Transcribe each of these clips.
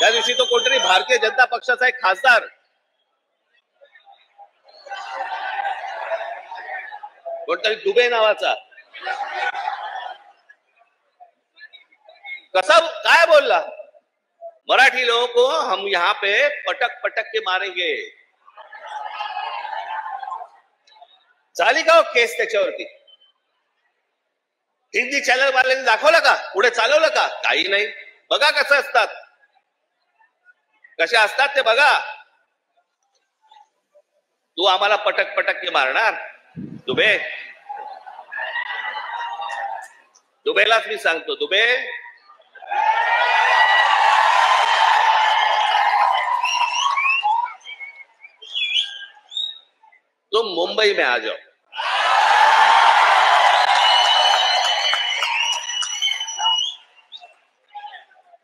त्या दिवशी तो कोणतरी भारतीय जनता पक्षाचा एक खासदार कोणतरी दुबे नावाचा कसा काय बोलला, मराठी लोगों को हम यहाँ पे पटक पटक के मारेंगे. झाली का केस त्याच्यावरती? हिंदी चॅनल वाल्यांनी दाखवलं का? पुढे चालवलं का? काही नाही. बघा कसं असतात, कसे असतात ते बघा. तू आम्हाला पटक पटक के मारणार दुबे? दुबेलाच मी सांगतो, दुबे तुम मुंबई में आ जाओ.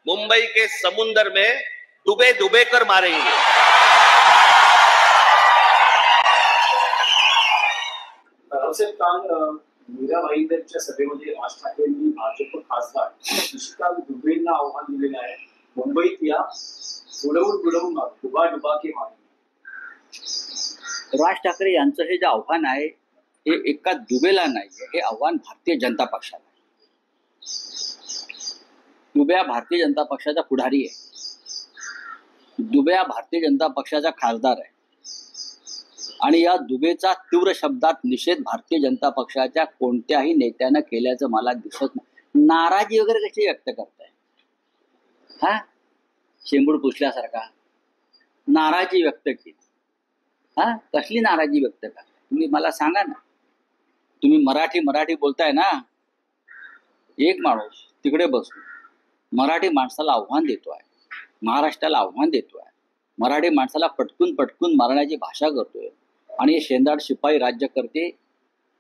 मुंबई के समुंदर में डुबे डुबे कर मारेंगे. मीराबाईंच्या सभेमध्ये राज ठाकरेंनी भाजप खासदार निशिकांत दुबेंना आव्हान दिलेलं आहे, मुंबईत या बुडवून बुडवून डुबा डुबा के मारेंगे. राज ठाकरे यांचं हे जे आव्हान आहे हे एका दुबेला नाही, हे आव्हान भारतीय जनता पक्षाला आहे. दुबे भारतीय जनता पक्षाचा पुढारी आहे, दुबे भारतीय जनता पक्षाचा खासदार आहे आणि या दुबेचा तीव्र शब्दात निषेध भारतीय जनता पक्षाच्या कोणत्याही नेत्यानं केल्याचं मला दिसत नाही. नाराजी वगैरे कशी व्यक्त करताय? हा, शेंबूड पुसल्यासारखा नाराजी व्यक्त केली. हा, कसली नाराजी व्यक्त करा? तुम्ही मला सांगा ना. तुम्ही मराठी बोलताय ना. एक माणूस तिकडे बसून मराठी माणसाला आव्हान देतोय, महाराष्ट्राला आव्हान देतोय, मराठी माणसाला पटकून पटकून मारण्याची भाषा करतोय आणि शेंदाड शिपाई राज्यकर्ते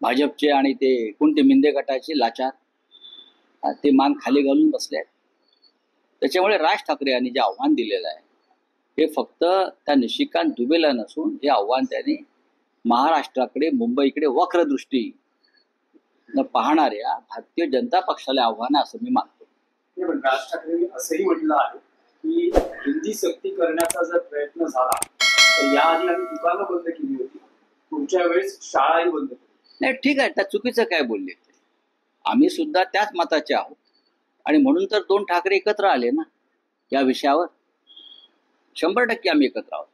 भाजपचे आणि ते कोणते मिंदे गटाचे लाचार ते मान खाली घालून बसले आहेत. त्याच्यामुळे राज ठाकरे यांनी जे आव्हान दिलेलं आहे हे फक्त त्या निशिकांत दुबेला नसून हे आव्हान त्याने महाराष्ट्राकडे, मुंबईकडे वक्रदृष्टी न पाहणाऱ्या भारतीय जनता पक्षाला आव्हान असं मी मानतो. पण राज ठाकरेंनी असंही म्हटलं आहे की हिंदी सक्ती करण्याचा जर प्रयत्न झाला तर याआधी आम्ही दुकानं बंद केली होती, पुढच्या वेळेस शाळाही बंद केली. नाही, ठीक आहे, त्या चुकीचं काय बोलले? आम्ही सुद्धा त्याच मताचे आहोत आणि म्हणून तर दोन ठाकरे एकत्र आले ना या विषयावर. 100% आम्ही एकत्र आहोत.